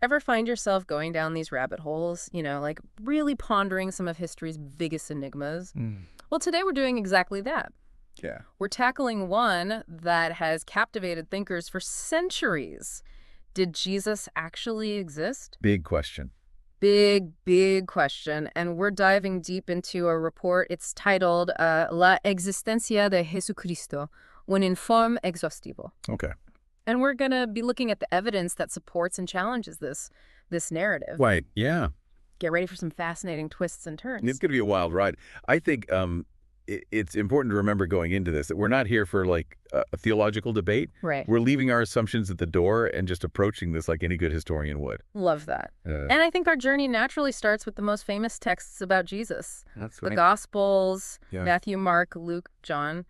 Ever find yourself going down these rabbit holes, like really pondering some of history's biggest enigmas? Mm. Well, today we're doing exactly that. Yeah. We're tackling one that has captivated thinkers for centuries. Did Jesus actually exist? Big question. Big, big question. And we're diving deep into a report. It's titled La Existencia de Jesucristo, un informe exhaustivo. Okay. And we're going to be looking at the evidence that supports and challenges this narrative. Right. Yeah. Get ready for some fascinating twists and turns. It's going to be a wild ride. I think it's important to remember going into this that we're not here for like a theological debate. Right. We're leaving our assumptions at the door and just approaching this like any good historian would. Love that. And I think our journey naturally starts with the most famous texts about Jesus. That's The Gospels, Yeah. Matthew, Mark, Luke, John.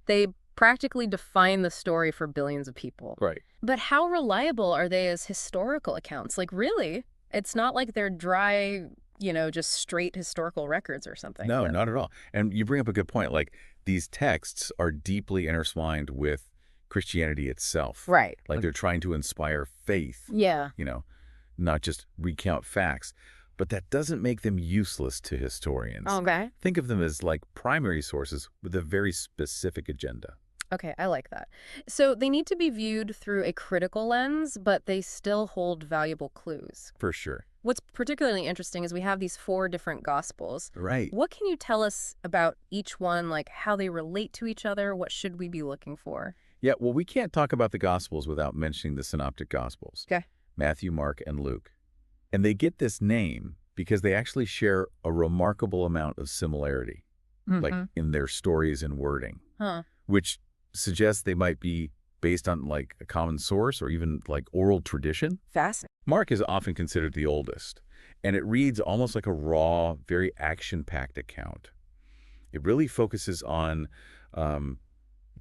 They practically define the story for billions of people. Right. But how reliable are they as historical accounts? Like, really? It's not like they're dry, just straight historical records or something. No, not at all. And you bring up a good point. Like, these texts are deeply intertwined with Christianity itself. Right. Like, they're trying to inspire faith, Yeah. not just recount facts. But that doesn't make them useless to historians. Okay. Think of them as like primary sources with a very specific agenda. Okay, I like that. So they need to be viewed through a critical lens, but they still hold valuable clues. For sure. What's particularly interesting is we have these 4 different Gospels. Right. What can you tell us about each one, like how they relate to each other? What should we be looking for? Yeah, well, we can't talk about the Gospels without mentioning the Synoptic Gospels. Okay. Matthew, Mark, and Luke. And they get this name because they actually share a remarkable amount of similarity, like in their stories and wording, which suggests they might be based on like a common source or even like oral tradition. Fascinating. Mark is often considered the oldest, and it reads almost like a raw, very action-packed account. It really focuses on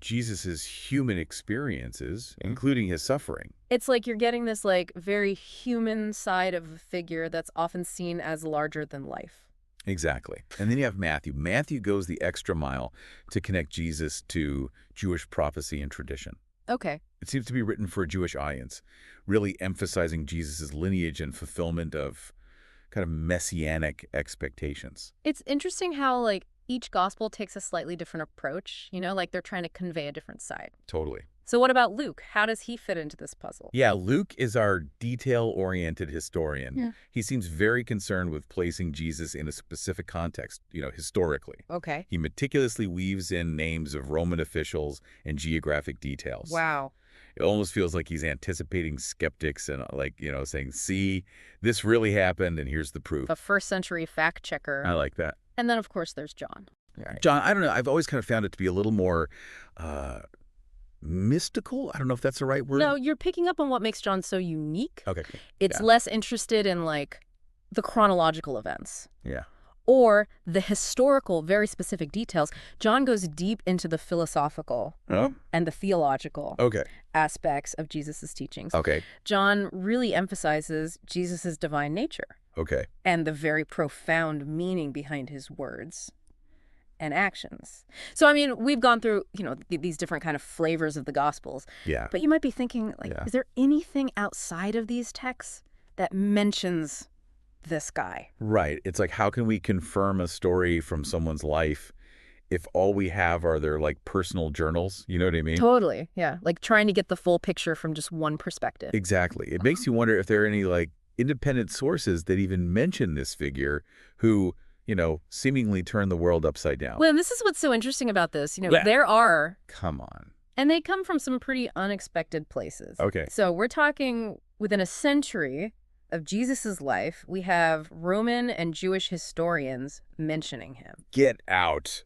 Jesus's human experiences, including his suffering. It's like you're getting this like very human side of a figure that's often seen as larger than life. Exactly. And then you have Matthew. Matthew goes the extra mile to connect Jesus to Jewish prophecy and tradition. Okay. It seems to be written for a Jewish audience, really emphasizing Jesus's lineage and fulfillment of kind of messianic expectations. It's interesting how like each gospel takes a slightly different approach, like they're trying to convey a different side. Totally. So what about Luke? How does he fit into this puzzle? Yeah, Luke is our detail-oriented historian. Yeah. He seems very concerned with placing Jesus in a specific context, historically. Okay. He meticulously weaves in names of Roman officials and geographic details. Wow. It almost feels like he's anticipating skeptics and saying, see, this really happened and here's the proof. A first-century fact checker. I like that. And then, of course, there's John. Right. John, I don't know. I've always kind of found it to be a little more mystical. I don't know if that's the right word. No, you're picking up on what makes John so unique. Okay. It's less interested in, like, the chronological events. Yeah. Or the historical, very specific details. John goes deep into the philosophical and the theological aspects of Jesus' teachings. Okay. John really emphasizes Jesus' divine nature. Okay. And the very profound meaning behind his words and actions. So, I mean, we've gone through, these different kind of flavors of the Gospels. Yeah. But you might be thinking, is there anything outside of these texts that mentions this guy? Right. It's like, how can we confirm a story from someone's life if all we have are their like personal journals? You know what I mean? Totally. Yeah. Like trying to get the full picture from just one perspective. Exactly. It makes you wonder if there are any like independent sources that even mention this figure who, seemingly turned the world upside down. Well, and this is what's so interesting about this. There are. Come on. And they come from some pretty unexpected places. Okay. So we're talking within a century of Jesus's life, we have Roman and Jewish historians mentioning him. Get out.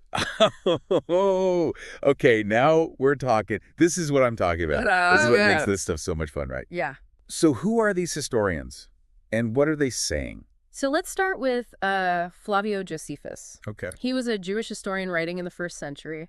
Okay, now we're talking. This is what I'm talking about. This is what makes this stuff so much fun, right? Yeah. So who are these historians and what are they saying? So let's start with Flavius Josephus. Okay. He was a Jewish historian writing in the 1st century.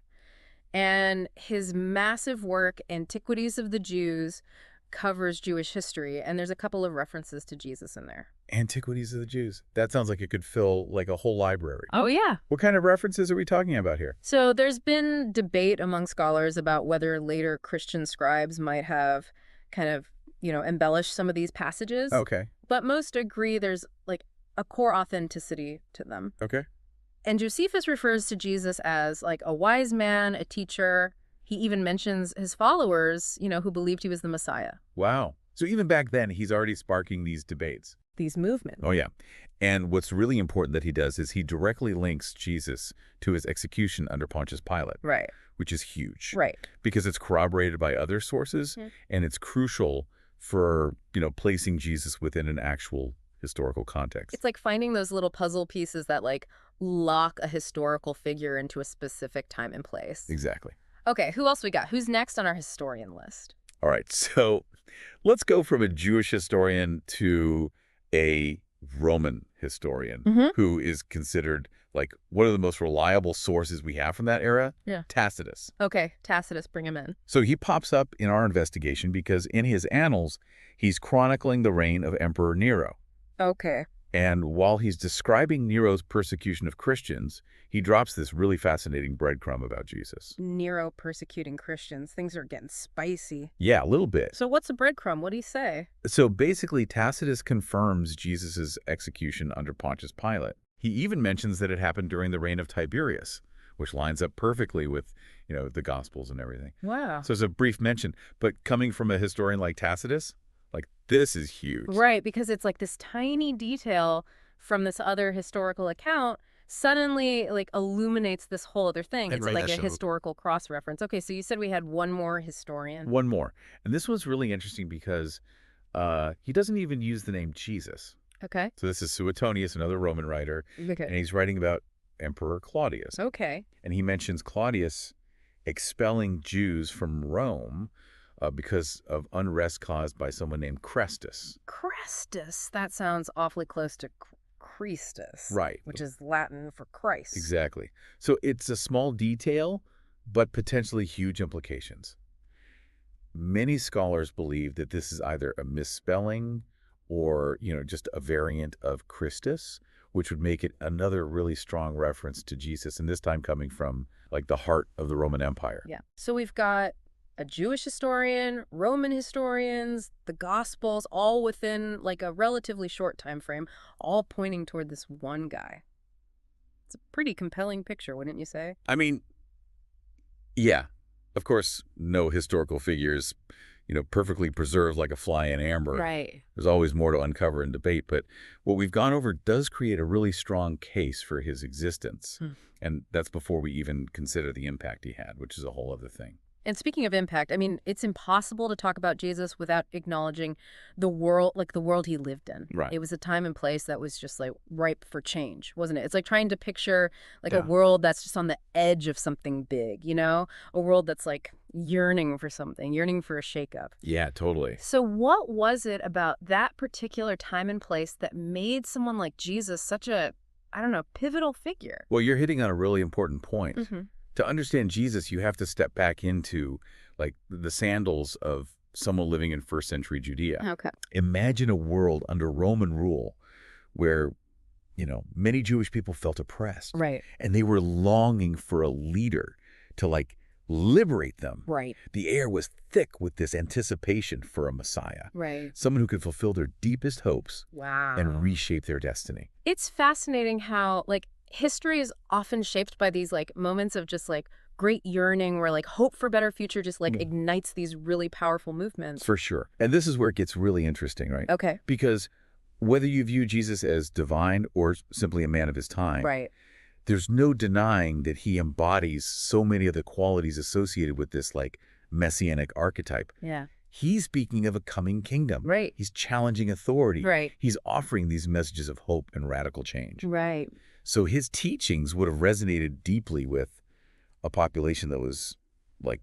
And his massive work, Antiquities of the Jews, covers Jewish history, and there's a couple of references to Jesus in there. Antiquities of the Jews. That sounds like it could fill like a whole library. Oh, yeah. What kind of references are we talking about here? So there's been debate among scholars about whether later Christian scribes might have kind of, embellish some of these passages. Okay. But most agree there's like a core authenticity to them. Okay. And Josephus refers to Jesus as like a wise man, a teacher. He even mentions his followers, who believed he was the Messiah. Wow. So even back then, he's already sparking these debates. These movements. Oh, yeah. And what's really important that he does is he directly links Jesus to his execution under Pontius Pilate. Right. Which is huge. Right. Because it's corroborated by other sources, and it's crucial for, placing Jesus within an actual historical context. It's like finding those little puzzle pieces that like lock a historical figure into a specific time and place. Exactly. Okay, who else we got? Who's next on our historian list? All right, so let's go from a Jewish historian to a Roman historian who is considered like one of the most reliable sources we have from that era. Yeah. Tacitus. Okay, Tacitus, bring him in. So he pops up in our investigation because in his annals, he's chronicling the reign of Emperor Nero. Okay. And while he's describing Nero's persecution of Christians, he drops this really fascinating breadcrumb about Jesus. Nero persecuting Christians. Things are getting spicy. Yeah, a little bit. So what's a breadcrumb? What do you say? So basically, Tacitus confirms Jesus' execution under Pontius Pilate. He even mentions that it happened during the reign of Tiberius, which lines up perfectly with, the Gospels and everything. Wow. So it's a brief mention. But coming from a historian like Tacitus, this is huge. Right, because it's like this tiny detail from this other historical account suddenly like illuminates this whole other thing. It's like a historical cross-reference. Okay, so you said we had one more historian. One more. And this one's really interesting because he doesn't even use the name Jesus. Okay. So this is Suetonius, another Roman writer. Okay. And he's writing about Emperor Claudius. Okay. And he mentions Claudius expelling Jews from Rome because of unrest caused by someone named Chrestus. Chrestus? That sounds awfully close to Christus. Right. Which is Latin for Christ. Exactly. So it's a small detail, but potentially huge implications. Many scholars believe that this is either a misspelling or, just a variant of Christus, which would make it another really strong reference to Jesus, and this time coming from, like, the heart of the Roman Empire. Yeah. So we've got a Jewish historian, Roman historians, the Gospels, all within like a relatively short time frame, all pointing toward this one guy. It's a pretty compelling picture, wouldn't you say? I mean, yeah. Of course, no historical figures, perfectly preserved like a fly in amber. Right. There's always more to uncover and debate, but what we've gone over does create a really strong case for his existence. And that's before we even consider the impact he had, which is a whole other thing. And speaking of impact, I mean, it's impossible to talk about Jesus without acknowledging the world, like the world he lived in. Right. It was a time and place that was just like ripe for change, wasn't it? It's like trying to picture like a world that's just on the edge of something big, a world that's like yearning for something, yearning for a shakeup. Yeah, totally. So what was it about that particular time and place that made someone like Jesus such a, pivotal figure? Well, you're hitting on a really important point. To understand Jesus, you have to step back into, like, the sandals of someone living in first century Judea. Okay. Imagine a world under Roman rule where, many Jewish people felt oppressed. Right. And they were longing for a leader to, like, liberate them. Right. The air was thick with this anticipation for a Messiah. Right. Someone who could fulfill their deepest hopes. Wow. And reshape their destiny. It's fascinating how, like, history is often shaped by these like moments of just like great yearning where like hope for better future just like ignites these really powerful movements. For sure. And this is where it gets really interesting, right? Okay. Because whether you view Jesus as divine or simply a man of his time, right, there's no denying that he embodies so many of the qualities associated with this like messianic archetype. Yeah. He's speaking of a coming kingdom. Right. He's challenging authority. Right. He's offering these messages of hope and radical change. Right. So his teachings would have resonated deeply with a population that was like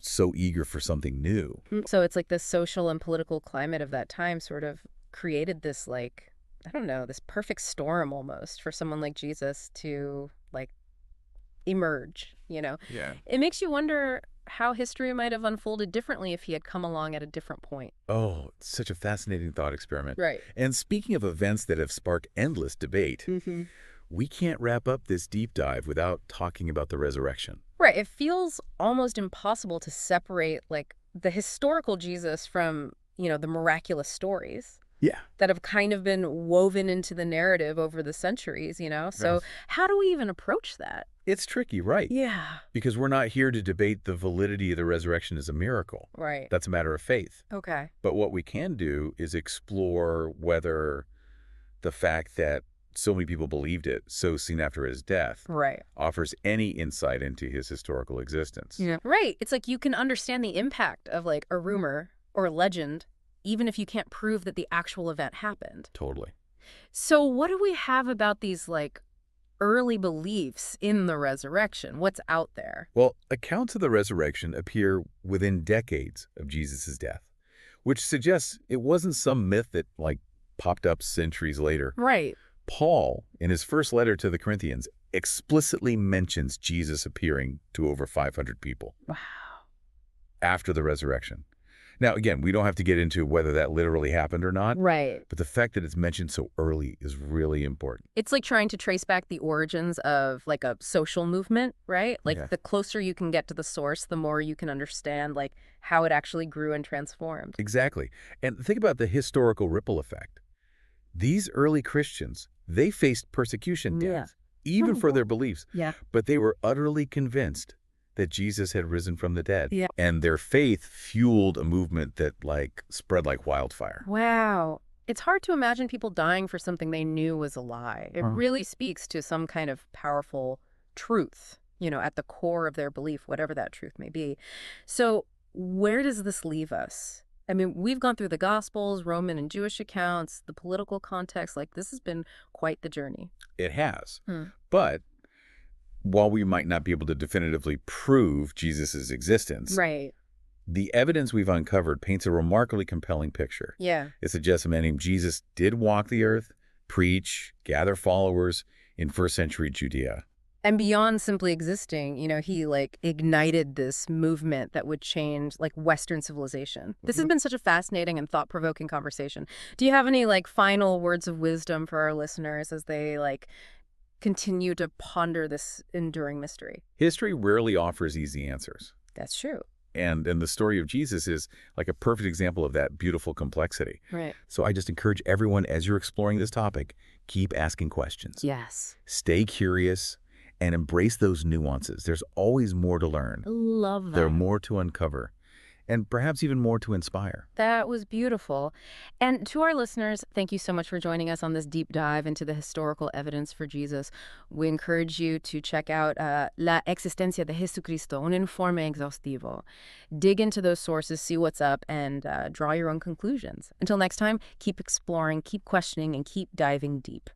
so eager for something new. So it's like the social and political climate of that time sort of created this like, this perfect storm almost for someone like Jesus to like emerge, Yeah. It makes you wonder how history might have unfolded differently if he had come along at a different point. Oh, it's such a fascinating thought experiment. Right. And speaking of events that have sparked endless debate, we can't wrap up this deep dive without talking about the resurrection. Right. It feels almost impossible to separate like the historical Jesus from the miraculous stories Yeah. that have kind of been woven into the narrative over the centuries. So Right. how do we even approach that? It's tricky, right? Yeah. Because we're not here to debate the validity of the resurrection as a miracle. Right. That's a matter of faith. Okay. But what we can do is explore whether the fact that so many people believed it so soon after his death Right. offers any insight into his historical existence. Yeah. Right. It's like you can understand the impact of like a rumor or a legend, even if you can't prove that the actual event happened. Totally. So what do we have about these like early beliefs in the resurrection? What's out there? Well, accounts of the resurrection appear within decades of Jesus' death, which suggests it wasn't some myth that, popped up centuries later. Right. Paul, in his first letter to the Corinthians, explicitly mentions Jesus appearing to over 500 people Wow. after the resurrection. Now, again, we don't have to get into whether that literally happened or not, Right. but the fact that it's mentioned so early is really important. It's like trying to trace back the origins of like a social movement, right? Like Yeah. the closer you can get to the source, the more you can understand like how it actually grew and transformed. Exactly. And think about the historical ripple effect. These early Christians, they faced persecution, Yeah. death, even for their beliefs, Yeah. but they were utterly convinced that Jesus had risen from the dead. Yeah. And their faith fueled a movement that, spread like wildfire. Wow. It's hard to imagine people dying for something they knew was a lie. It Huh. really speaks to some kind of powerful truth, at the core of their belief, whatever that truth may be. So where does this leave us? I mean, we've gone through the Gospels, Roman and Jewish accounts, the political context. Like, this has been quite the journey. It has. Hmm. But while we might not be able to definitively prove Jesus' existence, Right. the evidence we've uncovered paints a remarkably compelling picture. Yeah. It suggests a man named Jesus did walk the earth, preach, gather followers in first century Judea. And beyond simply existing, he like ignited this movement that would change like Western civilization. This has been such a fascinating and thought-provoking conversation. Do you have any like final words of wisdom for our listeners as they like continue to ponder this enduring mystery? History rarely offers easy answers. That's true. And the story of Jesus is like a perfect example of that beautiful complexity. Right. So I just encourage everyone, as you're exploring this topic, keep asking questions. Yes. Stay curious and embrace those nuances. There's always more to learn. Love that. There are more to uncover, and perhaps even more to inspire. That was beautiful. And to our listeners, thank you so much for joining us on this deep dive into the historical evidence for Jesus. We encourage you to check out La Existencia de Jesucristo, un informe exhaustivo. Dig into those sources, see what's up, and draw your own conclusions. Until next time, keep exploring, keep questioning, and keep diving deep.